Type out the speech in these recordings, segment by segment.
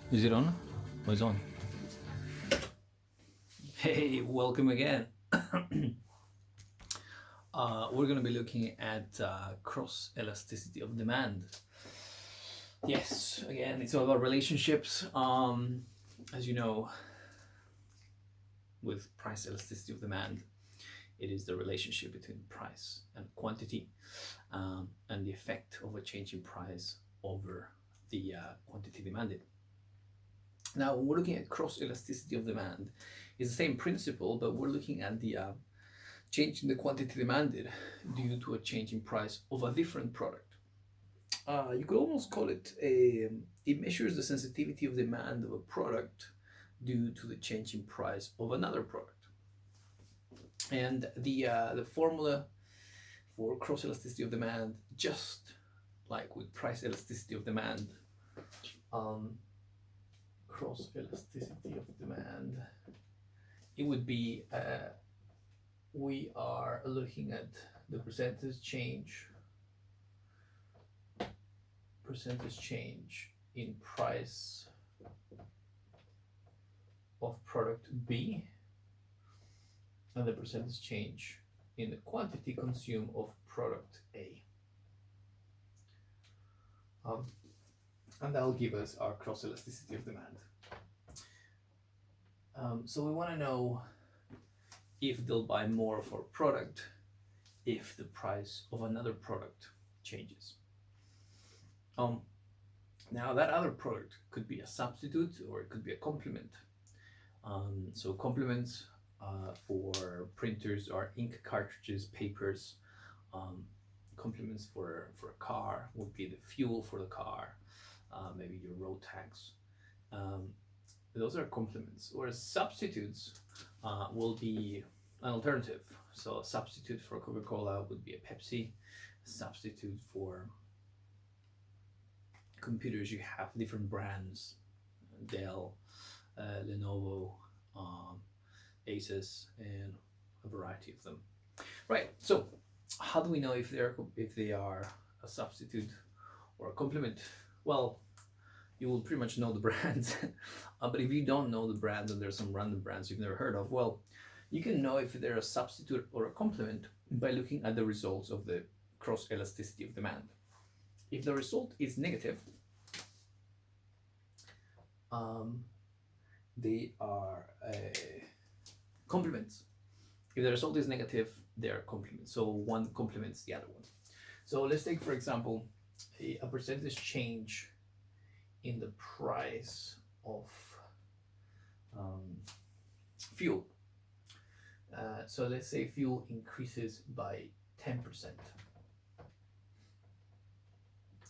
Is it on? Oh, it's on. Hey, welcome again. We're going to be looking at cross elasticity of demand. Yes, again, it's all about relationships. As you know, with price elasticity of demand, it is the relationship between price and quantity, and the effect of a change in price over the quantity demanded. Now, when we're looking at cross elasticity of demand, it's the same principle, but we're looking at the change in the quantity demanded due to a change in price of a different product. You could almost call it it measures the sensitivity of demand of a product due to the change in price of another product. And the formula for cross elasticity of demand, just like with price elasticity of demand, cross elasticity of demand, it would be we are looking at the percentage change in price of product B and the percentage change in the quantity consumed of product A. And that will give us our cross elasticity of demand. So we want to know if they'll buy more of our product if the price of another product changes. Now that other product could be a substitute or it could be a complement. So complements for printers are ink cartridges, papers. Complements for a car would be the fuel for the car, maybe your road tax. Those are complements. Whereas substitutes will be an alternative. So a substitute for Coca-Cola would be a Pepsi. A substitute for computers, you have different brands: Dell, Lenovo, Asus, and a variety of them. Right. So how do we know if they are a substitute or a complement? Well, you will pretty much know the brands. But if you don't know the brand and there's some random brands you've never heard of, well, you can know if they're a substitute or a complement by looking at the results of the cross elasticity of demand. If the result is negative, they are complements. If the result is negative, they are complements. So one complements the other one. So let's take, for example, a percentage change in the price of fuel. So let's say fuel increases by 10%.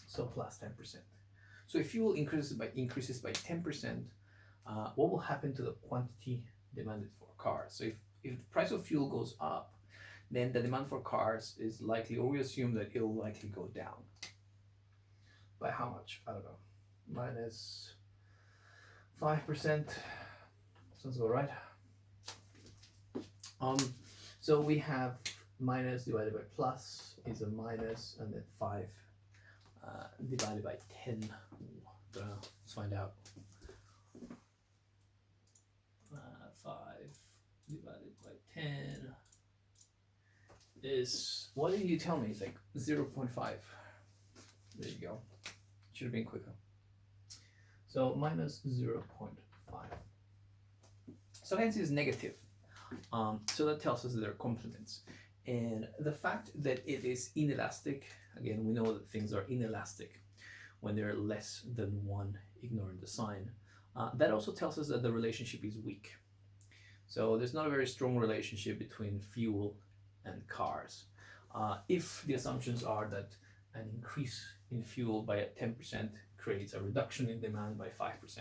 So plus 10%. So if fuel increases by 10%, what will happen to the quantity demanded for cars? So if the price of fuel goes up, then the demand for cars is likely, or we assume that it'll likely go down. By how much? I don't know. Minus 5%. Sounds about right. So we have minus divided by plus is a minus, and then 5 divided by 10. Let's find out. 5 divided by 10 is, what did you tell me? It's like 0.5. There you go. Should have been quicker. So minus 0.5. So hence is negative. So that tells us that they're complements. And the fact that it is inelastic, again, we know that things are inelastic when they're less than 1, ignoring the sign. That also tells us that the relationship is weak. So there's not a very strong relationship between fuel and cars. If the assumptions are that an increase in fuel by 10% creates a reduction in demand by 5%,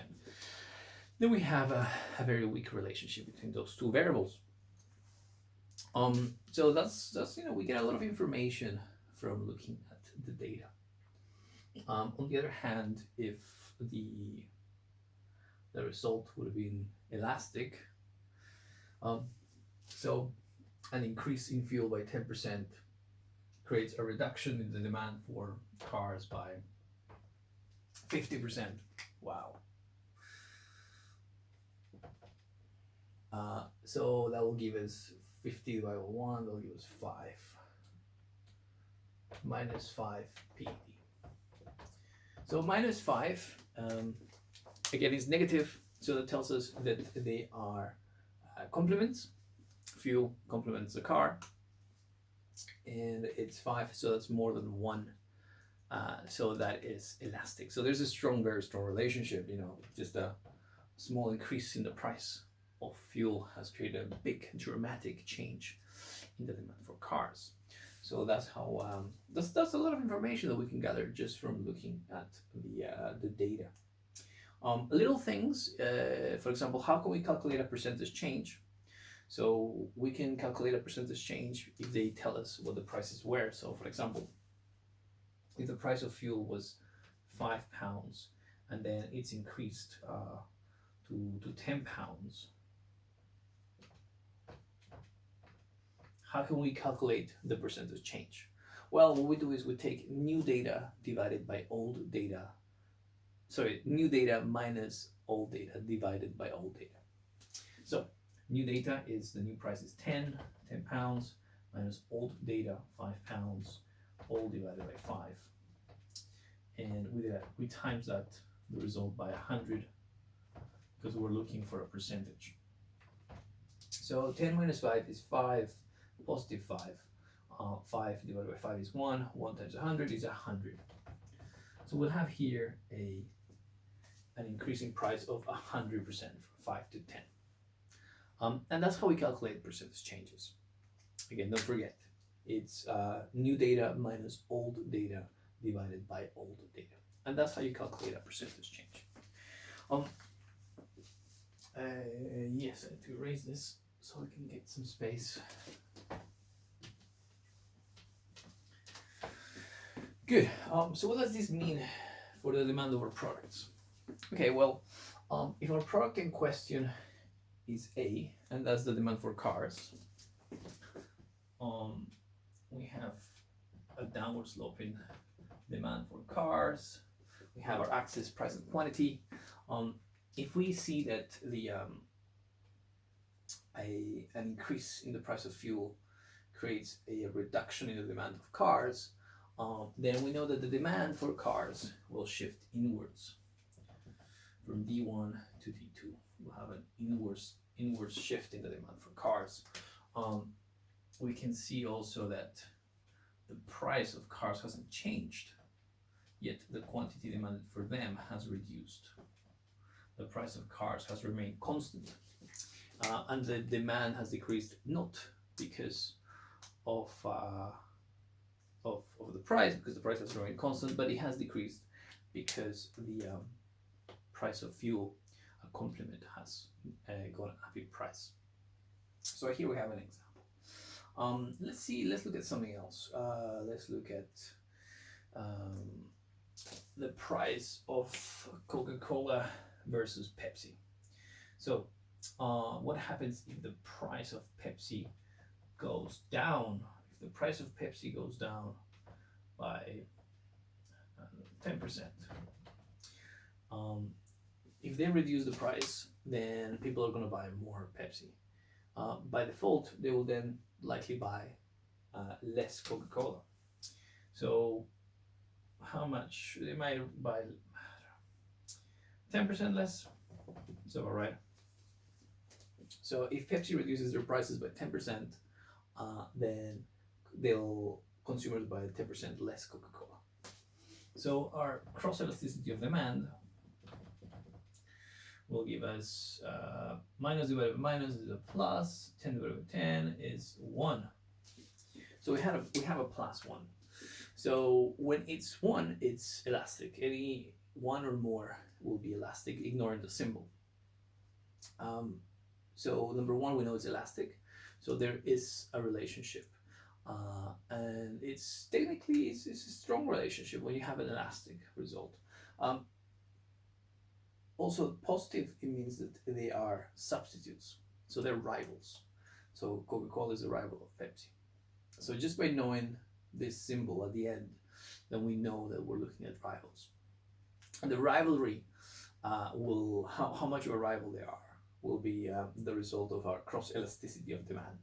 then we have a very weak relationship between those two variables. So that's we get a lot of information from looking at the data. On the other hand, if the result would have been elastic, so an increase in fuel by 10% creates a reduction in the demand for cars by 50%. Wow. So that will give us 50 divided by 1, that will give us 5 minus 5 PED. So minus 5, again, is negative, so that tells us that they are complements. Fuel complements the car, and it's 5, so that's more than 1. So that is elastic. So there's a very strong relationship. Just a small increase in the price of fuel has created a big dramatic change in the demand for cars. So that's how that's a lot of information that we can gather just from looking at the data. Little things, for example, how can we calculate a percentage change? So we can calculate a percentage change if they tell us what the prices were. So for example, if the price of fuel was £5 and then it's increased to £10, how can we calculate the percentage change? Well, what we do is we take new data divided by old data. Sorry, new data minus old data divided by old data. So new data is the new price is £10 minus old data, £5, all divided by 5. And with that, we times that the result by 100 because we're looking for a percentage. So 10 minus 5 is 5, positive 5. 5 divided by 5 is 1. 1 times 100 is 100. So we'll have here an increasing price of 100% from 5 to 10. And that's how we calculate percentage changes. Again, don't forget, it's new data minus old data divided by old data. And that's how you calculate a percentage change. Yes, I have to erase this so I can get some space. Good. So what does this mean for the demand of our products? Okay, well, if our product in question is A, and that's the demand for cars, we have a downward sloping demand for cars. We have our axis price and quantity. If we see that an increase in the price of fuel creates a reduction in the demand of cars, then we know that the demand for cars will shift inwards from D1 to D2. We'll have an inwards shift in the demand for cars. We can see also that the price of cars hasn't changed, yet the quantity demanded for them has reduced. The price of cars has remained constant, and the demand has decreased not because of the price, because the price has remained constant, but it has decreased because the price of fuel, a complement, has gone up in price. So here we have an example. Let's look at something else. Let's look at the price of Coca-Cola versus Pepsi. So what happens if the price of Pepsi goes down? If the price of Pepsi goes down by 10%, if they reduce the price, then people are going to buy more Pepsi. By default, they will then likely buy less Coca-Cola. So how much? They might buy 10% less. So all right. So if Pepsi reduces their prices by 10%, then consumers buy 10% less Coca-Cola. So our cross elasticity of demand will give us minus divided by minus is a plus, 10 divided by 10 is 1. So we have a plus 1. So when it's 1, it's elastic. Any 1 or more will be elastic, ignoring the symbol. So number 1, we know it's elastic. So there is a relationship. And it's technically it's a strong relationship when you have an elastic result. Also positive, it means that they are substitutes. So they're rivals. So Coca-Cola is a rival of Pepsi. So just by knowing this symbol at the end, then we know that we're looking at rivals. And the rivalry will, how much of a rival they are, will be the result of our cross elasticity of demand.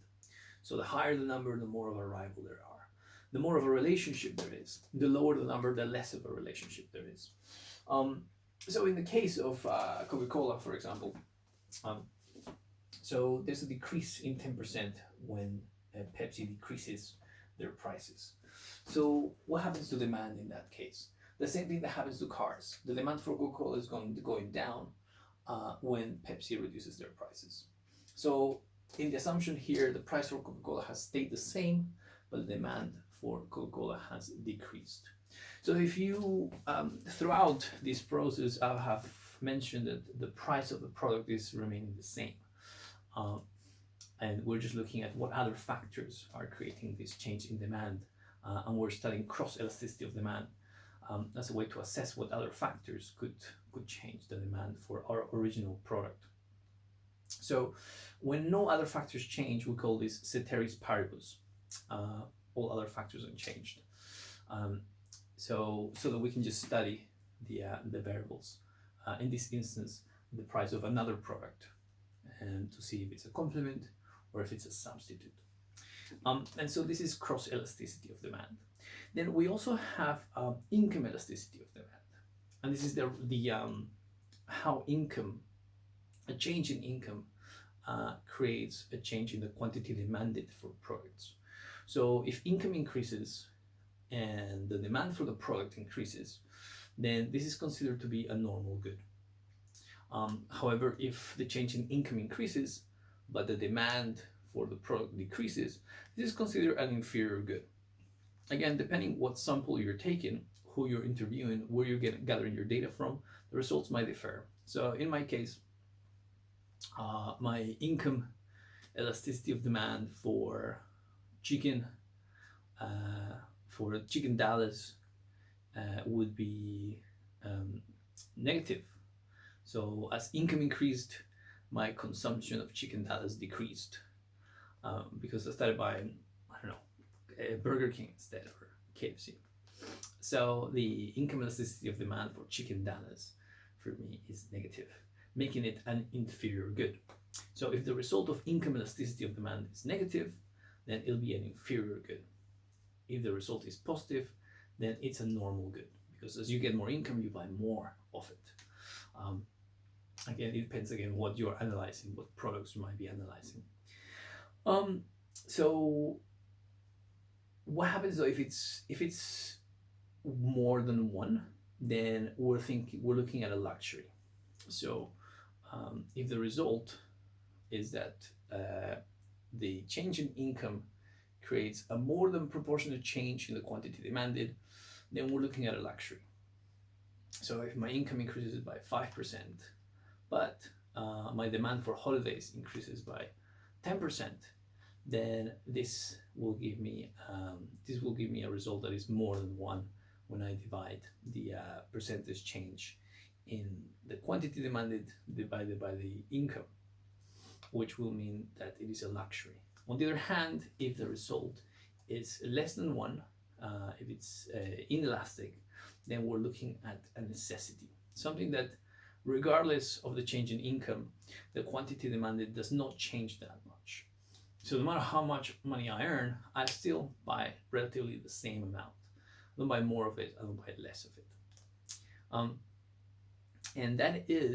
So the higher the number, the more of a rival there are. The more of a relationship there is. The lower the number, the less of a relationship there is. So in the case of Coca-Cola, for example, so there's a decrease in 10% when Pepsi decreases their prices. So what happens to demand in that case? The same thing that happens to cars. The demand for Coca-Cola is going down when Pepsi reduces their prices. So in the assumption here, the price for Coca-Cola has stayed the same, but the demand for Coca-Cola has decreased. So if you, throughout this process, I have mentioned that the price of the product is remaining the same. And we're just looking at what other factors are creating this change in demand. And we're studying cross elasticity of demand as a way to assess what other factors could change the demand for our original product. So when no other factors change, we call this ceteris paribus. All other factors unchanged. So that we can just study the variables. In this instance, the price of another product, and to see if it's a complement or if it's a substitute. And so this is cross elasticity of demand. Then we also have income elasticity of demand, and this is the how income, a change in income, creates a change in the quantity demanded for products. So if income increases and the demand for the product increases, then this is considered to be a normal good. However, if the change in income increases, but the demand for the product decreases, this is considered an inferior good. Again, depending what sample you're taking, who you're interviewing, where you're gathering your data from, the results might differ. So in my case, my income elasticity of demand for chicken Dallas would be negative. So as income increased, my consumption of chicken Dallas decreased because I started buying, I don't know, Burger King instead, or KFC. So the income elasticity of demand for chicken Dallas for me is negative, making it an inferior good. So if the result of income elasticity of demand is negative, then it'll be an inferior good. If the result is positive, then it's a normal good, because as you get more income, you buy more of it. Again, it depends what you're analyzing, what products you might be analyzing. So what happens though if it's more than one? Then we're looking at a luxury. So if the result is that the change in income creates a more than proportionate change in the quantity demanded, then we're looking at a luxury. So if my income increases by 5%, but my demand for holidays increases by 10%, then this will give me a result that is more than one when I divide the percentage change in the quantity demanded divided by the income, which will mean that it is a luxury. On the other hand, if the result is less than one, if it's inelastic, then we're looking at a necessity, something that regardless of the change in income, the quantity demanded does not change that much. So no matter how much money I earn, I still buy relatively the same amount. I don't buy more of it, I don't buy less of it. And that is